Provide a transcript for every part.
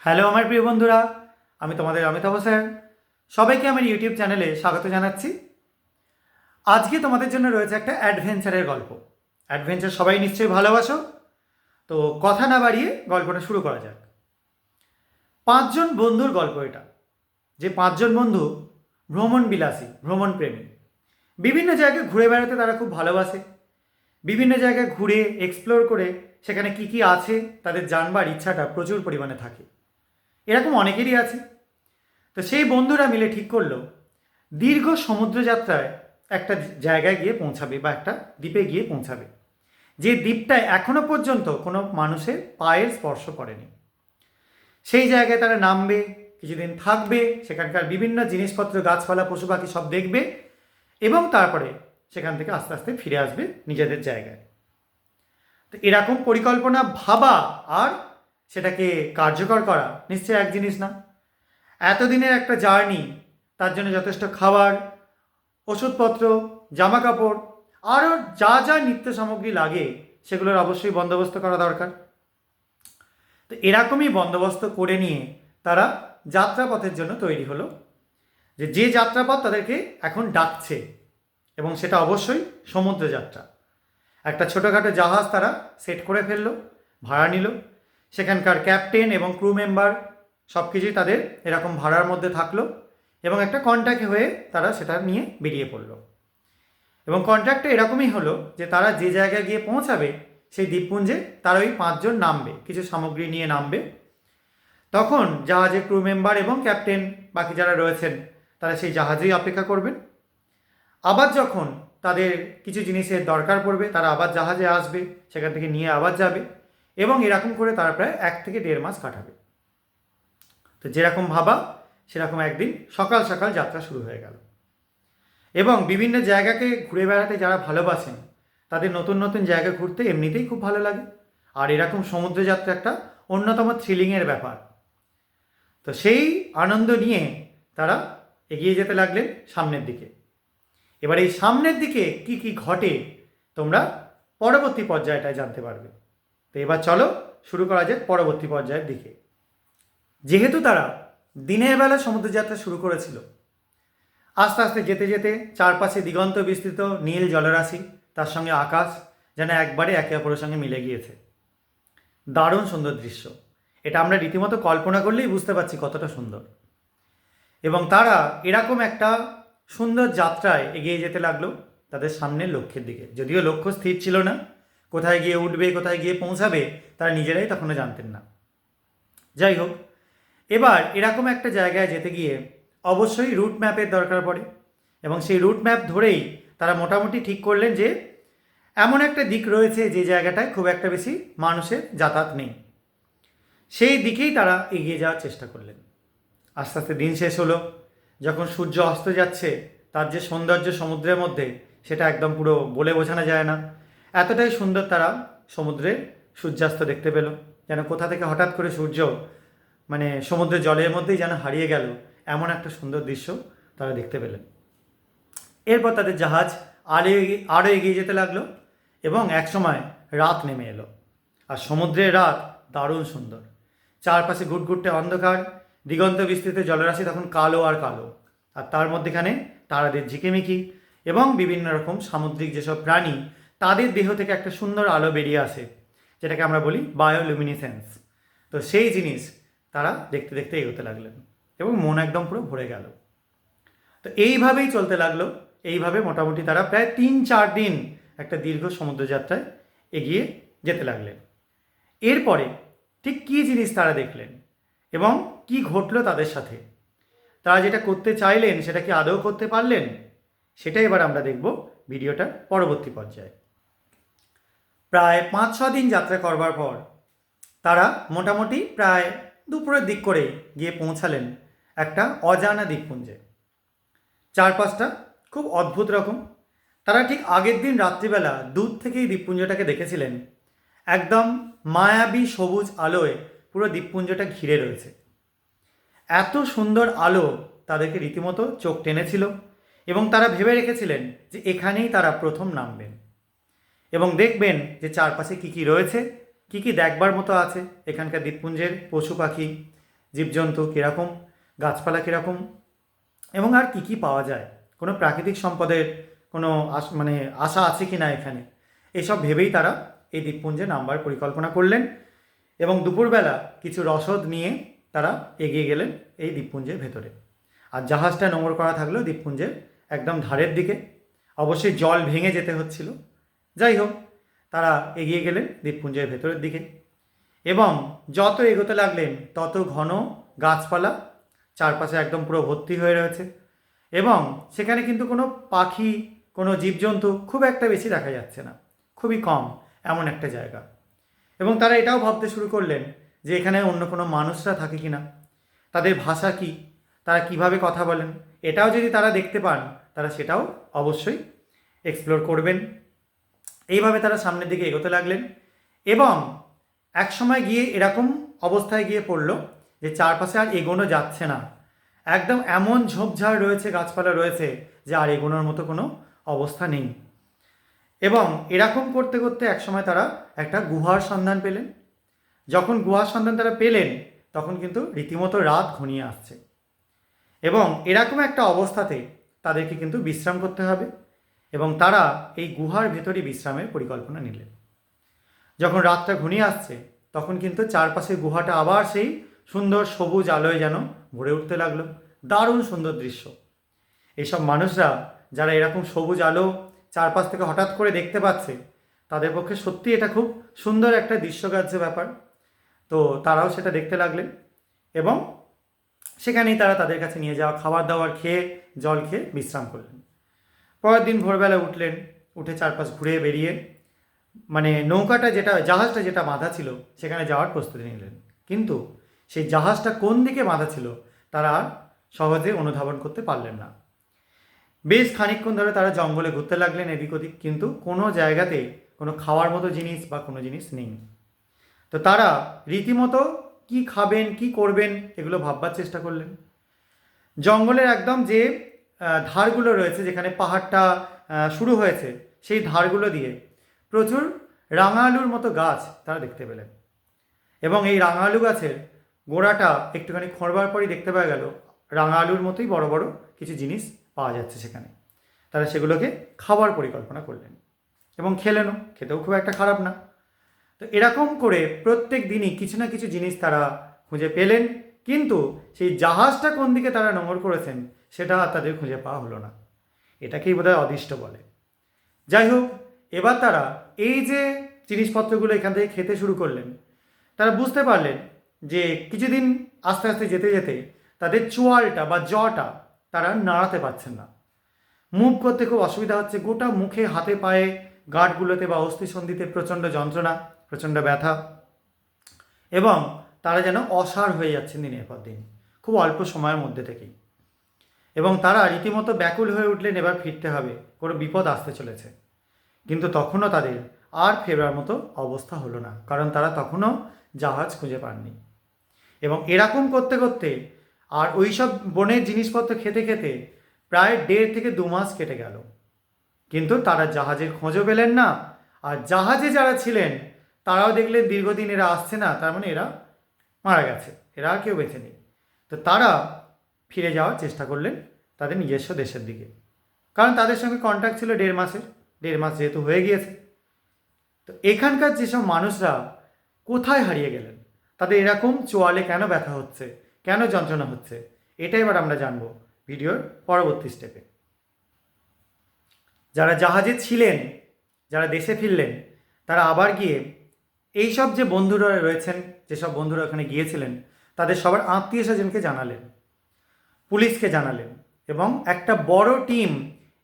Hello আমার প্রিয় বন্ধুরা, আমি তোমাদের অমিতাভ স্যার। সবাইকে আমার ইউটিউব চ্যানেলে স্বাগত জানাচ্ছি। আজকে তোমাদের জন্য রয়েছে একটা অ্যাডভেঞ্চারের গল্প। অ্যাডভেঞ্চার সবাই নিশ্চয়ই ভালোবাসো। তো কথা না বাড়িয়ে গল্পটা শুরু করা যাক। পাঁচজন বন্ধুর গল্প এটা। যে পাঁচজন বন্ধু ভ্রমণ বিলাসী, ভ্রমণ প্রেমী। বিভিন্ন জায়গায় ঘুরে বেড়াতে তারা খুব ভালোবাসে। বিভিন্ন জায়গায় ঘুরে এক্সপ্লোর করে সেখানে কি কি আছে তাদের জানবার ইচ্ছাটা প্রচুর পরিমাণে থাকে। এরকম অনেকেরই আছে। তো সেই বন্ধুরা মিলে ঠিক করলো দীর্ঘ সমুদ্রযাত্রায় একটা জায়গায় গিয়ে পৌঁছাবে বা একটা দ্বীপে গিয়ে পৌঁছাবে, যে দ্বীপটায় এখনো পর্যন্ত কোনো মানুষের পায়ের স্পর্শ করেনি। সেই জায়গায় তারা নামবে, কিছুদিন থাকবে, সেখানকার বিভিন্ন জিনিসপত্র, গাছপালা, পশু পাখি সব দেখবে এবং তারপরে সেখান থেকে আস্তে আস্তে ফিরে আসবে নিজেদের জায়গায়। তো এরকম পরিকল্পনা ভাবা আর সেটাকে কার্যকর করা নিশ্চয়ই এক জিনিস না। এতদিনের একটা জার্নি, তার জন্য যথেষ্ট খাবার, ওষুধপত্র, জামা কাপড়, আরও যা যা নিত্য সামগ্রী লাগে সেগুলোর অবশ্যই বন্দোবস্ত করা দরকার। তো এরকমই বন্দোবস্ত করে নিয়ে তারা যাত্রাপথের জন্য তৈরি হলো। যে যাত্রাপথ তাদেরকে এখন ডাকছে, এবং সেটা অবশ্যই সমুদ্র যাত্রা। একটা ছোটোখাটো জাহাজ তারা সেট করে ফেললো, ভাড়া নিল। সেখানকার ক্যাপ্টেন এবং ক্রু মেম্বার সব কিছুই তাদের এরকম ভাড়ার মধ্যে থাকলো, এবং একটা কন্ট্যাক্ট হয়ে তারা সেটা নিয়ে বেরিয়ে পড়লো। এবং কন্ট্রাক্টটা এরকমই হলো যে তারা যে জায়গায় গিয়ে পৌঁছাবে সেই দ্বীপপুঞ্জে তারা ওই পাঁচজন নামবে, কিছু সামগ্রী নিয়ে নামবে। তখন জাহাজের ক্রু মেম্বার এবং ক্যাপ্টেন বাকি যারা রয়েছেন তারা সেই জাহাজেই অপেক্ষা করবেন। আবার যখন তাদের কিছু জিনিসের দরকার পড়বে তারা আবার জাহাজে আসবে, সেখান থেকে নিয়ে আবার যাবে, এবং এরকম করে তারা প্রায় 1 থেকে 1.5 মাস কাটাবে। তো যেরকম ভাবা সেরকম একদিন সকাল সকাল যাত্রা শুরু হয়ে গেল। এবং বিভিন্ন জায়গাকে ঘুরে বেড়াতে যারা ভালোবাসেন তাদের নতুন নতুন জায়গা ঘুরতে এমনিতেই খুব ভালো লাগে। আর এরকম সমুদ্রযাত্রা একটা অন্যতম থ্রিলিংয়ের ব্যাপার। তো সেই আনন্দ নিয়ে তারা এগিয়ে যেতে লাগলেন সামনের দিকে। এবার এই সামনের দিকে কি কি ঘটে তোমরা পরবর্তী পর্যায়টায় জানতে পারবে। তো এবার চলো শুরু করা যাক পরবর্তী পর্যায়ের দিকে। যেহেতু তারা দিনের বেলা সমুদ্রযাত্রা শুরু করেছিল, আস্তে আস্তে যেতে যেতে চারপাশে দিগন্ত বিস্তৃত নীল জলরাশি, তার সঙ্গে আকাশ যেন একবারে একে অপরের সঙ্গে মিলে গিয়েছে। দারুণ সুন্দর দৃশ্য। এটা আমরা রীতিমতো কল্পনা করলেই বুঝতে পারছি কতটা সুন্দর। এবং তারা এরকম একটা সুন্দর যাত্রায় এগিয়ে যেতে লাগলো তাদের সামনের লক্ষ্যের দিকে। যদিও লক্ষ্য স্থির ছিল না, কোথায় গিয়ে উঠবে, কোথায় গিয়ে পৌঁছাবে তারা নিজেরাই তখনও জানতেন না। যাই হোক, এবার এরকম একটা জায়গায় যেতে গিয়ে অবশ্যই রুট ম্যাপের দরকার পড়ে, এবং সেই রুট ম্যাপ ধরেই তারা মোটামুটি ঠিক করলেন যে এমন একটা দিক রয়েছে যে জায়গাটায় খুব একটা বেশি মানুষের যাতায়াত নেই। সেই দিকেই তারা এগিয়ে যাওয়ার চেষ্টা করলেন। আস্তে আস্তে দিন শেষ হলো। যখন সূর্য অস্ত যাচ্ছে তার যে সৌন্দর্য সমুদ্রের মধ্যে, সেটা একদম পুরো বলে বোঝানো যায় না। এতটাই সুন্দর তারা সমুদ্রে সূর্যাস্ত দেখতে পেল, যেন কোথা থেকে হঠাৎ করে সূর্য সমুদ্রের জলের মধ্যেই যেন হারিয়ে গেল, এমন একটা সুন্দর দৃশ্য তারা দেখতে পেলেন। এরপর তাদের জাহাজ আরও এগিয়ে যেতে লাগলো, এবং একসময় রাত নেমে এলো। আর সমুদ্রের রাত দারুণ সুন্দর। চারপাশে ঘুটঘুটে অন্ধকার, দিগন্ত বিস্তৃত জলরাশি তখন কালো আর কালো, আর তার মধ্যেখানে তারাদের ঝিকিমিকি এবং বিভিন্ন রকম সামুদ্রিক যেসব প্রাণী তাদের দেহ থেকে একটা সুন্দর আলো বেরিয়ে আসে, যেটাকে আমরা বলি বায়োলুমিনেসেন্স। তো সেই জিনিস তারা দেখতে দেখতে এগোতে লাগলেন, এবং মন একদম পুরো ভরে গেল। তো এইভাবেই চলতে লাগলো। এইভাবে মোটামুটি তারা প্রায় 3-4 দিন একটা দীর্ঘ সমুদ্রযাত্রায় এগিয়ে যেতে লাগলেন। এরপরে ঠিক কী জিনিস তারা দেখলেন এবং কি ঘটলো তাদের সাথে, তারা যেটা করতে চাইলেন সেটা কি আদৌ করতে পারলেন, সেটাই এবার আমরা দেখব ভিডিওটার পরবর্তী পর্যায়ে। প্রায় 5-6 দিন যাত্রা করবার পর তারা মোটামুটি প্রায় দুপুরের দিক করে গিয়ে পৌঁছালেন একটা অজানা দ্বীপপুঞ্জে। চারপাশটা খুব অদ্ভুত রকম। তারা ঠিক আগের দিন রাত্রিবেলা দূর থেকেই দ্বীপপুঞ্জটাকে দেখেছিলেন। একদম মায়াবী সবুজ আলোয় পুরো দ্বীপপুঞ্জটা ঘিরে রয়েছে। এত সুন্দর আলো তাদেরকে রীতিমতো চোখ টেনেছিল, এবং তারা ভেবে রেখেছিলেন যে এখানেই তারা প্রথম নামবেন এবং দেখবেন যে চারপাশে কী কী রয়েছে, কী কী দেখবার মতো আছে। এখানকার দ্বীপপুঞ্জের পশু পাখি, জীবজন্তু কীরকম, গাছপালা কীরকম, এবং আর কি কি পাওয়া যায়, কোনো প্রাকৃতিক সম্পদের কোনো মানে আশা আছে কি না এখানে, এসব ভেবেই তারা এই দ্বীপপুঞ্জে নামবার পরিকল্পনা করলেন। এবং দুপুরবেলা কিছু রসদ নিয়ে তারা এগিয়ে গেলেন এই দ্বীপপুঞ্জের ভেতরে। আর জাহাজটা নোঙর করা থাকলো দ্বীপপুঞ্জের একদম ধারের দিকে, অবশ্যই জল ভেঙে যেতে হচ্ছিল। যাই হোক, তারা এগিয়ে গেলেন দ্বীপপুঞ্জের ভেতরের দিকে এবং যত এগোতে লাগলেন তত ঘন গাছপালা চারপাশে একদম পুরো ভর্তি হয়ে রয়েছে। এবং সেখানে কিন্তু কোনো পাখি, কোনো জীবজন্তু খুব একটা বেশি দেখা যাচ্ছে না, খুবই কম এমন একটা জায়গা। এবং তারা এটাও ভাবতে শুরু করলেন যে এখানে অন্য কোনো মানুষরা থাকে কি না, তাদের ভাষা কি, তারা কিভাবে কথা বলেন, এটাও যদি তারা দেখতে পান তারা সেটাও অবশ্যই এক্সপ্লোর করবেন। এইভাবে তারা সামনের দিকে এগোতে লাগলেন এবং এক সময় গিয়ে এরকম অবস্থায় গিয়ে পড়ল যে চারপাশে আর এগোনো যাচ্ছে না, একদম এমন ঝোপঝাড় রয়েছে, গাছপালা রয়েছে যে আর এগোনোর মতো কোনো অবস্থা নেই। এবং এরকম করতে করতে একসময় তারা একটা গুহার সন্ধান পেলেন। যখন গুহার সন্ধান তারা পেলেন তখন কিন্তু রীতিমতো রাত ঘনিয়ে আসছে এবং এরকম একটা অবস্থাতে তাদেরকে কিন্তু বিশ্রাম করতে হবে এবং তারা এই গুহার ভেতরই বিশ্রামের পরিকল্পনা নিলেন। যখন রাতটা ঘনিয়ে আসছে তখন কিন্তু চারপাশে গুহাটা আবার সেই সুন্দর সবুজ আলোয় যেন ভরে উঠতে লাগলো। দারুণ সুন্দর দৃশ্য। এইসব মানুষরা যারা এরকম সবুজ আলো চারপাশ থেকে হঠাৎ করে দেখতে পাচ্ছে, তাদের পক্ষে সত্যি এটা খুব সুন্দর একটা দৃশ্যগ্রাহ্য ব্যাপার। তো তারাও সেটা দেখতে লাগলেন এবং সেখানেই তারা তাদের কাছে নিয়ে যাওয়া খাবার দাবার খেয়ে, জল খেয়ে বিশ্রাম করলেন। পরের দিন ভোরবেলা উঠলেন, উঠে চারপাশ ঘুরে বেরিয়ে মানে নৌকাটা যেটা, জাহাজটা যেটা বাঁধা ছিল সেখানে যাওয়ার প্রস্তুতি নিলেন। কিন্তু সেই জাহাজটা কোন দিকে বাঁধা ছিল তারা আর সহজে অনুধাবন করতে পারলেন না। বেশ খানিকক্ষণ ধরে তারা জঙ্গলে ঘুরতে লাগলেন এদিক ওদিক, কিন্তু কোনো জায়গাতে কোনো খাওয়ার মতো জিনিস বা কোনো জিনিস নেই। তো তারা রীতিমতো কি খাবেন, কি করবেন, এগুলো ভাববার চেষ্টা করলেন। জঙ্গলের একদম যে ধারগুলো রয়েছে, যেখানে পাহাড়টা শুরু হয়েছে, সেই ধারগুলো দিয়ে প্রচুর রাঙা আলুর মতো গাছ তারা দেখতে পেলেন। এবং এই রাঙা আলু গাছের গোড়াটা একটুখানি খোঁড়বার পরই দেখতে পাওয়া গেল রাঙা আলুর মতোই বড় বড় কিছু জিনিস পাওয়া যাচ্ছে সেখানে। তারা সেগুলোকে খাবার পরিকল্পনা করলেন এবং খেলেনও, খেতেও খুব একটা খারাপ না। তো এরকম করে প্রত্যেক দিনই কিছু না কিছু জিনিস তারা খুঁজে পেলেন, কিন্তু সেই জাহাজটা কোন দিকে তারা নোঙর করেছেন সেটা তাদের খুঁজে পাওয়া হলো না। এটাকেই বোধহয় অদৃষ্ট বলে। যাই হোক, এবার তারা এই যে জিনিসপত্রগুলো এখান থেকে খেতে শুরু করলেন, তারা বুঝতে পারলেন যে কিছুদিন আস্তে আস্তে যেতে যেতে তাদের চোয়ালটা বা জটা তারা নাড়াতে পারছেন না, মুভ করতে খুব অসুবিধা হচ্ছে। গোটা মুখে, হাতে পায়ে, গাঁটগুলোতে বা অস্থিসন্ধিতে প্রচণ্ড যন্ত্রণা, প্রচণ্ড ব্যথা, এবং তারা যেন অসাড় হয়ে যাচ্ছেন দিনের পর দিন, খুব অল্প সময়ের মধ্যে থেকেই। এবং তারা রীতিমতো ব্যাকুল হয়ে উঠলেন, এবার ফিরতে হবে, কোনো বিপদ আসতে চলেছে। কিন্তু তখনও তাদের আর ফেরার মতো অবস্থা হলো না, কারণ তারা তখনও জাহাজ খুঁজে পাননি। এবং এরকম করতে করতে আর ওই সব বনের জিনিসপত্র খেতে খেতে প্রায় 1.5 থেকে 2 মাস কেটে গেল, কিন্তু তারা জাহাজের খোঁজও পেলেন না। আর জাহাজে যারা ছিলেন তারাও দেখলেন দীর্ঘদিন এরা আসছে না, তার মানে এরা মারা গেছে, এরা আর কেউ বেঁচে নেই। তো তারা ফিরে যাওয়ার চেষ্টা করলেন তাদের নিজস্ব দেশের দিকে, কারণ তাদের সঙ্গে কন্ট্যাক্ট ছিল 1.5 মাসের। 1.5 মাস যেহেতু হয়ে গিয়েছে, তো এখানকার যেসব মানুষরা কোথায় হারিয়ে গেলেন, তাদের এরকম চোয়ালে কেন ব্যথা হচ্ছে, কেন যন্ত্রণা হচ্ছে, এটা এবার আমরা জানবো ভিডিওর পরবর্তী স্টেপে। যারা জাহাজে ছিলেন, যারা দেশে ফিরলেন, তারা আবার গিয়ে এই সব যে বন্ধুরা রয়েছেন, যেসব বন্ধুরা ওখানে গিয়েছিলেন, তাদের সবার আত্মীয় স্বজনকে জানালেন, পুলিশকে জানালেন, এবং একটা বড় টিম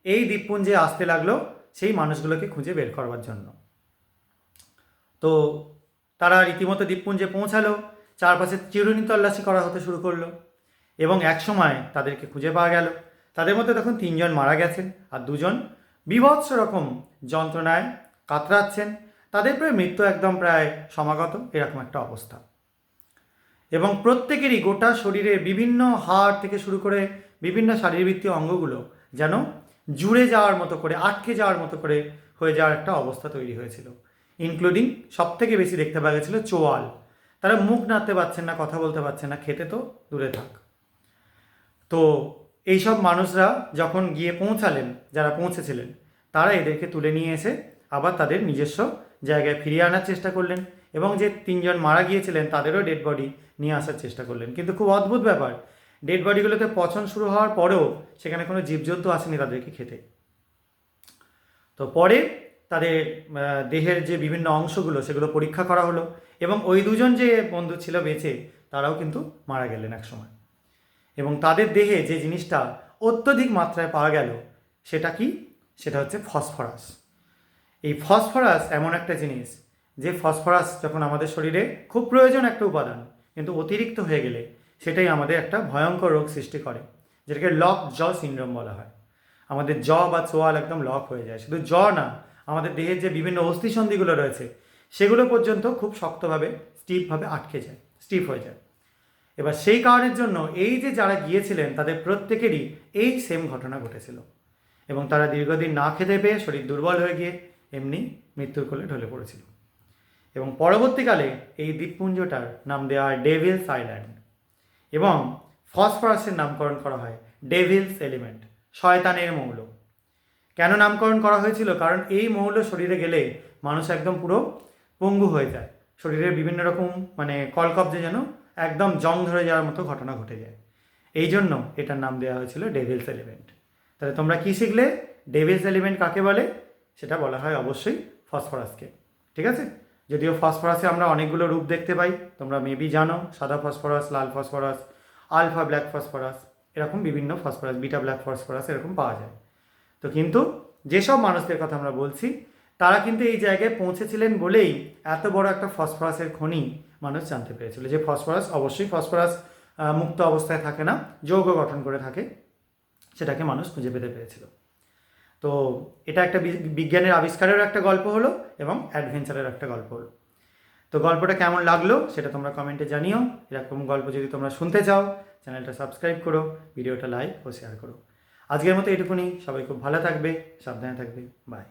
এই দ্বীপপুঞ্জে আসতে লাগলো সেই মানুষগুলোকে খুঁজে বের করবার জন্য। তো তারা রীতিমতো দ্বীপপুঞ্জে পৌঁছালো, চারপাশে চিরুনি তল্লাশি করা হতে শুরু করলো এবং এক সময় তাদেরকে খুঁজে পাওয়া গেল। তাদের মধ্যে তখন 3 জন মারা গেছেন আর 2 জন বীভৎস রকম যন্ত্রণায় কাতরাচ্ছেন। তাদের প্রায় মৃত্যু একদম প্রায় সমাগত, এরকম একটা অবস্থা। এবং প্রত্যেকেরই গোটা শরীরে বিভিন্ন হাড় থেকে শুরু করে বিভিন্ন শারীরবৃত্তীয় অঙ্গগুলো যেন জুড়ে যাওয়ার মতো করে, আটকে যাওয়ার মতো করে হয়ে যাওয়ার একটা অবস্থা তৈরি হয়েছিল। ইনক্লুডিং সবথেকে বেশি দেখতে পাওয়া গেছিলো চোয়াল। তারা মুখ নাড়তে পারছেন না, কথা বলতে পারছেন না, খেতে তো দূরে থাক। তো এইসব মানুষরা যখন গিয়ে পৌঁছালেন, যারা পৌঁছেছিলেন, তারা এদেরকে তুলে নিয়ে এসে আবার তাদের নিজস্ব জায়গায় ফিরিয়ে আনার চেষ্টা করলেন, এবং যে 3 জন মারা গিয়েছিলেন তাদেরও ডেড বডি নিয়ে আসার চেষ্টা করলেন। কিন্তু খুব অদ্ভুত ব্যাপার, ডেড বডিগুলোতে পচন শুরু হওয়ার পরেও সেখানে কোনো জীবজন্তু আসেনি তাদেরকে খেতে। তো পরে তাদের দেহের যে বিভিন্ন অংশগুলো সেগুলো পরীক্ষা করা হলো, এবং ওই 2 জন যে বন্ধু ছিল বেঁচে, তারাও কিন্তু মারা গেলেন এক সময়। এবং তাদের দেহে যে জিনিসটা অত্যধিক মাত্রায় পাওয়া গেল সেটা কি? সেটা হচ্ছে ফসফরাস। এই ফসফরাস এমন একটা জিনিস, যে ফসফরাস যখন আমাদের শরীরে খুব প্রয়োজন একটা উপাদান, কিন্তু অতিরিক্ত হয়ে গেলে সেটাই আমাদের একটা ভয়ঙ্কর রোগ সৃষ্টি করে, যেটাকে লক জ সিনড্রোম বলা হয়। আমাদের জ বা চোয়াল একদম লক হয়ে যায়। শুধু জ না, আমাদের দেহের যে বিভিন্ন অস্থিসন্ধিগুলো রয়েছে সেগুলো পর্যন্ত খুব শক্তভাবে স্টিফভাবে আটকে যায়, স্টিফ হয়ে যায়। এবার সেই কারণের জন্য এই যে যারা গিয়েছিলেন তাদের প্রত্যেকেরই এই সেম ঘটনা ঘটেছিল, এবং তারা দীর্ঘদিন না খেতে পেয়ে শরীর দুর্বল হয়ে গিয়ে এমনি মৃত্যুর কোলে ঢলে পড়েছিল। এবং পরবর্তীকালে এই দ্বীপপুঞ্জটার নাম দেওয়া হয় ডেভিলস আইল্যান্ড, এবং ফসফরাসের নামকরণ করা হয় ডেভিলস এলিমেন্ট, শয়তানের মৌল। কেন নামকরণ করা হয়েছিল? কারণ এই মৌল শরীরে গেলে মানুষ একদম পুরো পঙ্গু হয়ে যায়, শরীরের বিভিন্ন রকম কলকব্জে যেন একদম জং ধরে যাওয়ার মতো ঘটনা ঘটে যায়। এই জন্য এটার নাম দেওয়া হয়েছিল ডেভিলস এলিমেন্ট। তাহলে তোমরা কি শিখলে? ডেভিলস এলিমেন্ট কাকে বলে? সেটা বলা হয় অবশ্যই ফসফরাসকে। ঠিক আছে? যদিও ফসফরাসে আমরা অনেকগুলো রূপ দেখতে পাই, তোমরা মেবি জানো, সাদা ফসফরাস, লাল ফসফরাস, আলফা ব্ল্যাক ফসফরাস, এরকম বিভিন্ন ফসফরাস, বিটা ব্ল্যাক ফসফরাস এরকম পাওয়া যায়। তো কিন্তু যেসব মানুষদের কথা আমরা বলছি তারা কিন্তু এই জায়গায় পৌঁছেছিলেন বলেই এত বড় একটা ফসফরাসের খনি মানুষ জানতে পেরেছিল, যে ফসফরাস অবশ্যই ফসফরাস মুক্ত অবস্থায় থাকে না, যৌগ গঠন করে থাকে, সেটাকে মানুষ খুঁজে পেতে পেরেছিল। তো এটা একটা বিজ্ঞানের আবিষ্কারের একটা গল্প হলো, এবং অ্যাডভেঞ্চারের একটা গল্প হলো। তো গল্পটা কেমন লাগলো সেটা তোমরা কমেন্টে জানিও। এরকম গল্প যদি তোমরা শুনতে চাও, চ্যানেলটা সাবস্ক্রাইব করো, ভিডিওটা লাইক ও শেয়ার করো। আজকের মতো এটুকুনি। সবাই খুব ভালো থাকবে, সাবধানে থাকবে। বাই।